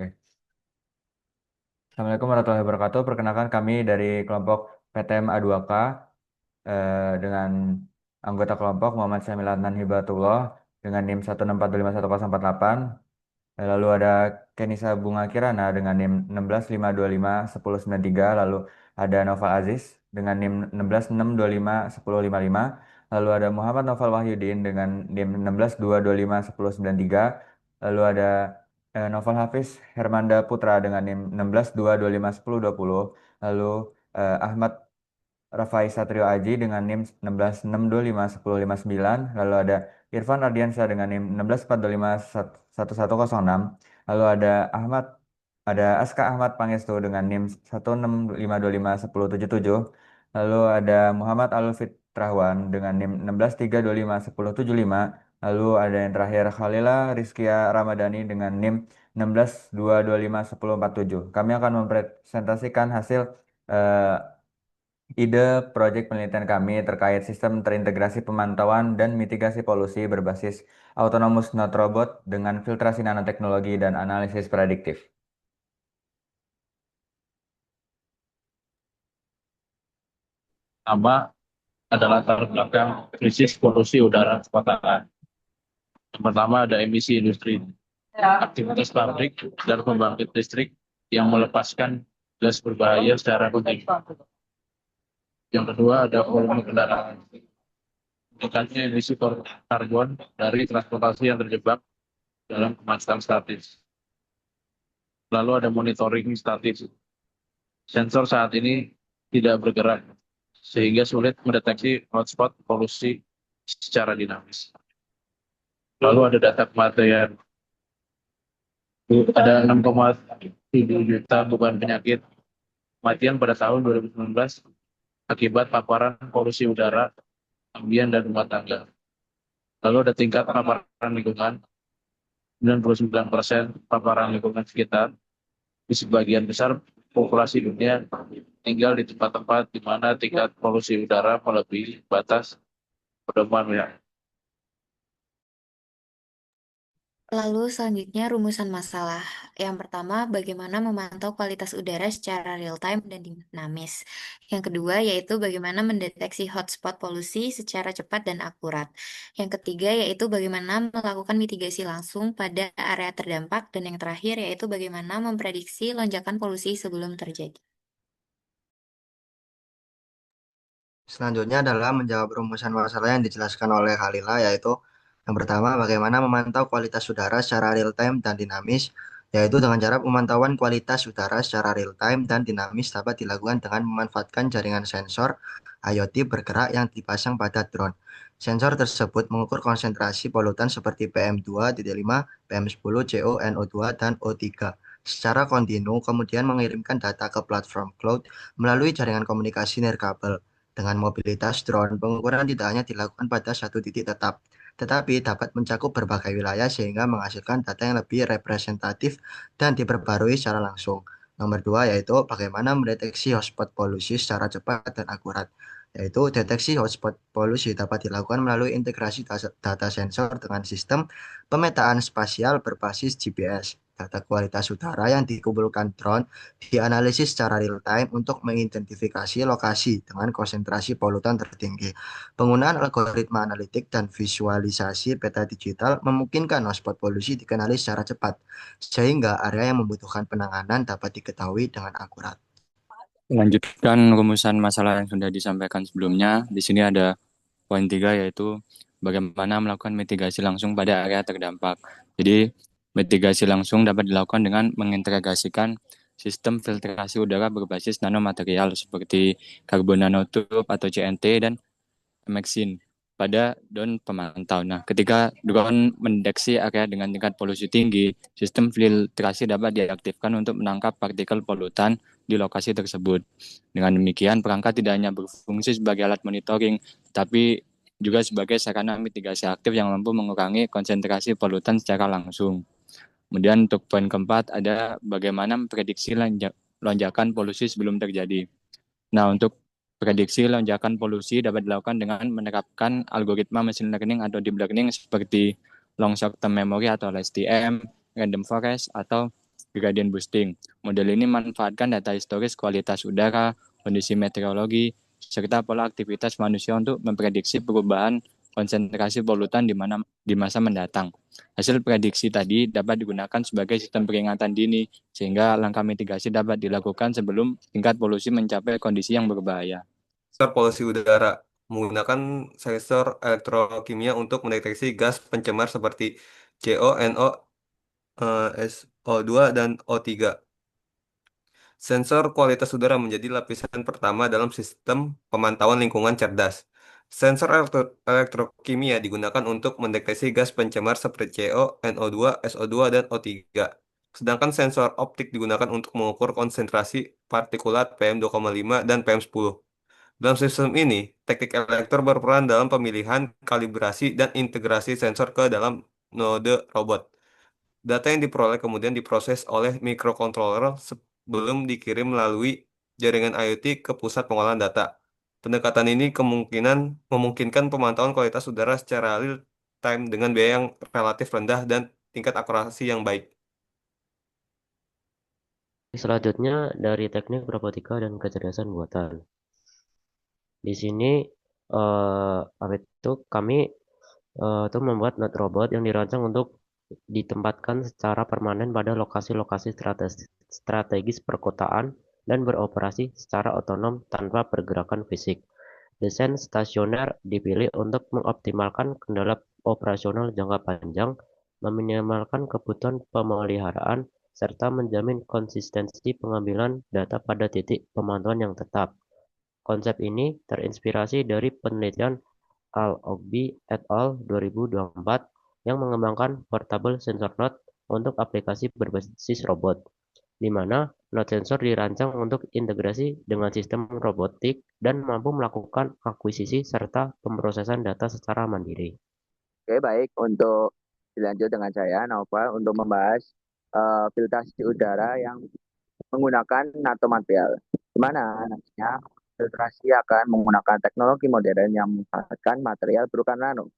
Oke. Assalamualaikum warahmatullahi wabarakatuh. Perkenalkan kami dari kelompok PTM A2K dengan anggota kelompok Muhammad Syamil Adnan Hibatullah dengan NIM 164251048. Lalu ada Kenisa Bunga Kirana dengan NIM 165251093. Lalu ada Noval Aziz dengan NIM 166251055. Lalu ada Muhammad Noval Wahyudin dengan NIM 162251093. Lalu ada Noval Hafiz Hermanda Putra dengan NIM 162251020. Lalu Ahmad Rafai Satrio Aji dengan NIM 166251059. Lalu ada Irfan Ardiansyah dengan NIM 164251106. Lalu ada Aska Ahmad Pangestu dengan NIM 165251077. Lalu ada Muhammad Alfit Rahwan dengan NIM 163251075. Lalu ada yang terakhir Khalila Rizkia Ramadhani dengan NIM 162251047. Kami akan mempresentasikan hasil eh, ide proyek penelitian kami terkait sistem terintegrasi pemantauan dan mitigasi polusi berbasis autonomous not robot dengan filtrasi nanoteknologi dan analisis prediktif. Pertama adalah latar belakang krisis polusi udara perkotaan. Yang pertama ada emisi industri, aktivitas pabrik dan pembangkit listrik yang melepaskan gas berbahaya secara rutin. Yang kedua ada volume kendaraan, meningkatnya emisi karbon dari transportasi yang terjebak dalam kemacetan statis. Lalu ada monitoring statis. Sensor saat ini tidak bergerak, sehingga sulit mendeteksi hotspot polusi secara dinamis. Lalu ada data kematian. Ada 6,7 juta beban penyakit kematian pada tahun 2019 akibat paparan polusi udara, ambien, dan rumah tangga. Lalu ada tingkat paparan lingkungan, 99% paparan lingkungan sekitar. Di sebagian besar populasi dunia tinggal di tempat-tempat di mana tingkat polusi udara melebihi batas pedoman WHO. Lalu selanjutnya rumusan masalah. Yang pertama, bagaimana memantau kualitas udara secara real-time dan dinamis. Yang kedua, yaitu bagaimana mendeteksi hotspot polusi secara cepat dan akurat. Yang ketiga, yaitu bagaimana melakukan mitigasi langsung pada area terdampak. Dan yang terakhir, yaitu bagaimana memprediksi lonjakan polusi sebelum terjadi. Selanjutnya adalah menjawab rumusan masalah yang dijelaskan oleh Khalila, yaitu yang pertama, bagaimana memantau kualitas udara secara real-time dan dinamis, yaitu dengan cara pemantauan kualitas udara secara real-time dan dinamis dapat dilakukan dengan memanfaatkan jaringan sensor IoT bergerak yang dipasang pada drone. Sensor tersebut mengukur konsentrasi polutan seperti PM2.5, PM10, CO, NO2, dan O3 secara kontinu, kemudian mengirimkan data ke platform cloud melalui jaringan komunikasi nirkabel. Dengan mobilitas drone, pengukuran tidak hanya dilakukan pada satu titik tetap, tetapi dapat mencakup berbagai wilayah sehingga menghasilkan data yang lebih representatif dan diperbarui secara langsung. Nomor dua yaitu bagaimana mendeteksi hotspot polusi secara cepat dan akurat. Yaitu deteksi hotspot polusi dapat dilakukan melalui integrasi data sensor dengan sistem pemetaan spasial berbasis GPS. Data kualitas udara yang dikumpulkan drone dianalisis secara real time untuk mengidentifikasi lokasi dengan konsentrasi polutan tertinggi. Penggunaan algoritma analitik dan visualisasi peta digital memungkinkan hotspot polusi dikenali secara cepat, sehingga area yang membutuhkan penanganan dapat diketahui dengan akurat. Melanjutkan rumusan masalah yang sudah disampaikan sebelumnya, di sini ada poin 3 yaitu bagaimana melakukan mitigasi langsung pada area terdampak. Jadi, mitigasi langsung dapat dilakukan dengan mengintegrasikan sistem filtrasi udara berbasis nanomaterial seperti karbon nanotube atau CNT dan Maxine pada drone pemantau. Nah, ketika drone mendeteksi area dengan tingkat polusi tinggi, sistem filtrasi dapat diaktifkan untuk menangkap partikel polutan di lokasi tersebut. Dengan demikian, perangkat tidak hanya berfungsi sebagai alat monitoring, tapi juga sebagai sarana mitigasi aktif yang mampu mengurangi konsentrasi polutan secara langsung. Kemudian untuk poin keempat ada bagaimana memprediksi lonjakan polusi sebelum terjadi. Nah, untuk prediksi lonjakan polusi dapat dilakukan dengan menerapkan algoritma machine learning atau deep learning seperti long short term memory atau LSTM, random forest, atau gradient boosting. Model ini memanfaatkan data historis kualitas udara, kondisi meteorologi, serta pola aktivitas manusia untuk memprediksi perubahan konsentrasi polutan di masa mendatang. Hasil prediksi tadi dapat digunakan sebagai sistem peringatan dini, sehingga langkah mitigasi dapat dilakukan sebelum tingkat polusi mencapai kondisi yang berbahaya. Sensor polusi udara menggunakan sensor elektrokimia untuk mendeteksi gas pencemar seperti CO, NO, SO2, dan O3. Sensor kualitas udara menjadi lapisan pertama dalam sistem pemantauan lingkungan cerdas. Sensor elektrokimia digunakan untuk mendeteksi gas pencemar seperti CO, NO2, SO2, dan O3. Sedangkan sensor optik digunakan untuk mengukur konsentrasi partikulat PM2,5 dan PM10. Dalam sistem ini, teknik elektor berperan dalam pemilihan, kalibrasi, dan integrasi sensor ke dalam node robot. Data yang diperoleh kemudian diproses oleh microcontroller sebelum dikirim melalui jaringan IoT ke pusat pengolahan data. Pendekatan ini memungkinkan pemantauan kualitas udara secara real time dengan biaya yang relatif rendah dan tingkat akurasi yang baik. Selanjutnya dari teknik robotika dan kecerdasan buatan. Di sini kami itu membuat net robot yang dirancang untuk ditempatkan secara permanen pada lokasi-lokasi strategis perkotaan dan beroperasi secara otonom tanpa pergerakan fisik. Desain stasioner dipilih untuk mengoptimalkan kendala operasional jangka panjang, meminimalkan kebutuhan pemeliharaan, serta menjamin konsistensi pengambilan data pada titik pemantauan yang tetap. Konsep ini terinspirasi dari penelitian Al-Ogbi et al. 2024 yang mengembangkan portable sensor node untuk aplikasi berbasis robot, di mana node sensor dirancang untuk integrasi dengan sistem robotik dan mampu melakukan akuisisi serta pemrosesan data secara mandiri. Oke, baik. Untuk dilanjut dengan saya, Naufal, untuk membahas filtrasi udara yang menggunakan nanomaterial. Di mana nantinya filtrasi akan menggunakan teknologi modern yang memanfaatkan material berukuran nano.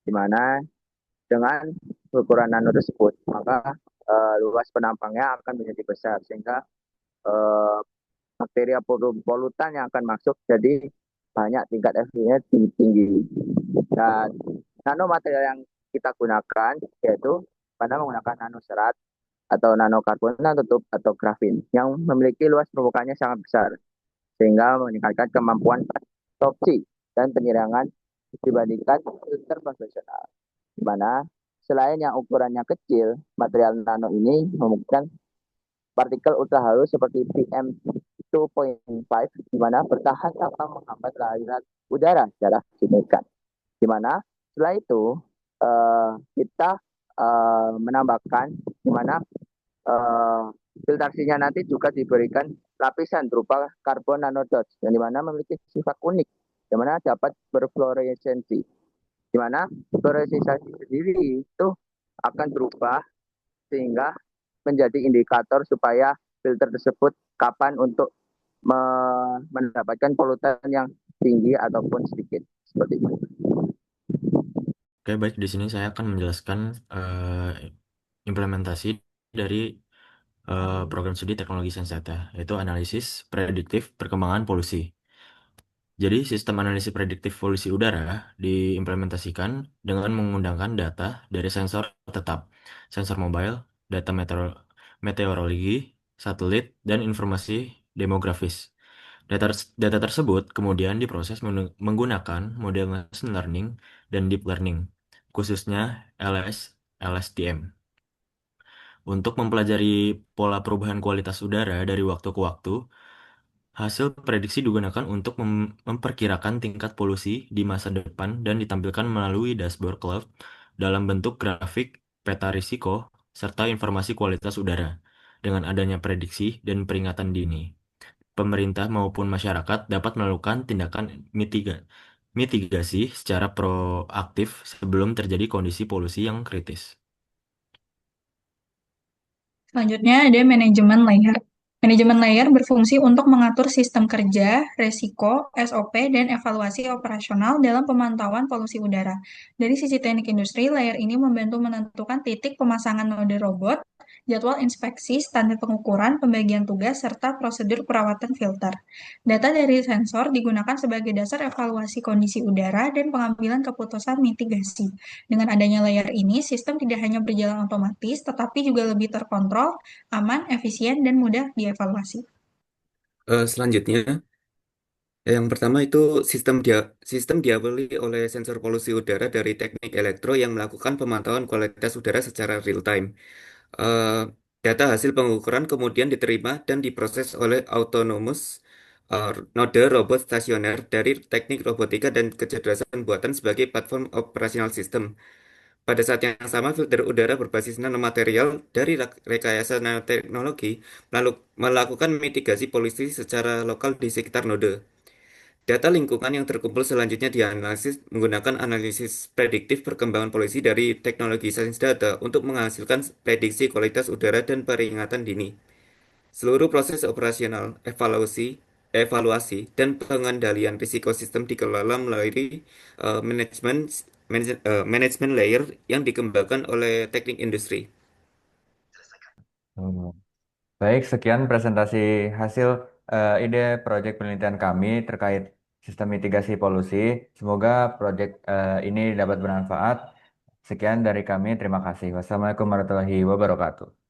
Di mana dengan ukuran nano tersebut, maka luas penampangnya akan menjadi besar, sehingga bakteri polutan yang akan masuk jadi banyak, tingkat efeknya tinggi. Dan nanomaterial yang kita gunakan yaitu pada menggunakan nanoserat atau nanokarbon nanotup atau grafin yang memiliki luas permukaannya sangat besar, sehingga meningkatkan kemampuan absorpsi dan penyerangan dibandingkan filter konvensional. Di mana selain yang ukurannya kecil, material nano ini memungkinkan partikel ultra halus seperti PM2.5 di mana bertahan tanpa menghambat aliran udara secara signifikan. Di mana setelah itu kita menambahkan di mana filtrasinya nanti juga diberikan lapisan berupa karbon nanodots yang dimana memiliki sifat unik, di mana dapat berfluoresensi, di mana fluoresensasi sendiri itu akan berubah sehingga menjadi indikator supaya filter tersebut kapan untuk mendapatkan polutan yang tinggi ataupun sedikit, seperti itu. Oke, baik. Di sini saya akan menjelaskan implementasi dari program studi teknologi sains data, yaitu analisis prediktif perkembangan polusi. Jadi, sistem analisis prediktif polusi udara diimplementasikan dengan menggunakan data dari sensor tetap, sensor mobile, data meteorologi, satelit, dan informasi demografis. Data tersebut kemudian diproses menggunakan model machine learning dan deep learning, khususnya LSTM, untuk mempelajari pola perubahan kualitas udara dari waktu ke waktu. Hasil prediksi digunakan untuk memperkirakan tingkat polusi di masa depan dan ditampilkan melalui dashboard cloud dalam bentuk grafik, peta risiko, serta informasi kualitas udara. Dengan adanya prediksi dan peringatan dini, pemerintah maupun masyarakat dapat melakukan tindakan mitigasi secara proaktif sebelum terjadi kondisi polusi yang kritis. Selanjutnya ada manajemen layer. Manajemen layer berfungsi untuk mengatur sistem kerja, resiko, SOP, dan evaluasi operasional dalam pemantauan polusi udara. Dari sisi teknik industri, layer ini membantu menentukan titik pemasangan node robot jadwal inspeksi, standar pengukuran, pembagian tugas, serta prosedur perawatan filter. Data dari sensor digunakan sebagai dasar evaluasi kondisi udara dan pengambilan keputusan mitigasi. Dengan adanya layer ini, sistem tidak hanya berjalan otomatis, tetapi juga lebih terkontrol, aman, efisien, dan mudah dievaluasi. Selanjutnya, yang pertama itu sistem diawali oleh sensor polusi udara dari teknik elektro yang melakukan pemantauan kualitas udara secara real time. Eh, Data hasil pengukuran kemudian diterima dan diproses oleh autonomous node robot stasioner dari teknik robotika dan kecerdasan buatan sebagai platform operasional sistem. Pada saat yang sama, filter udara berbasis nanomaterial dari rekayasa nanoteknologi melakukan mitigasi polusi secara lokal di sekitar node. Data lingkungan yang terkumpul selanjutnya dianalisis menggunakan analisis prediktif perkembangan polusi dari teknologi sains data untuk menghasilkan prediksi kualitas udara dan peringatan dini. Seluruh proses operasional, evaluasi, dan pengendalian risiko sistem dikelola melalui manajemen layer yang dikembangkan oleh teknik industri. Hmm. Baik, sekian presentasi hasil ide proyek penelitian kami terkait sistem mitigasi polusi. Semoga proyek ini dapat bermanfaat. Sekian dari kami, terima kasih. Wassalamualaikum warahmatullahi wabarakatuh.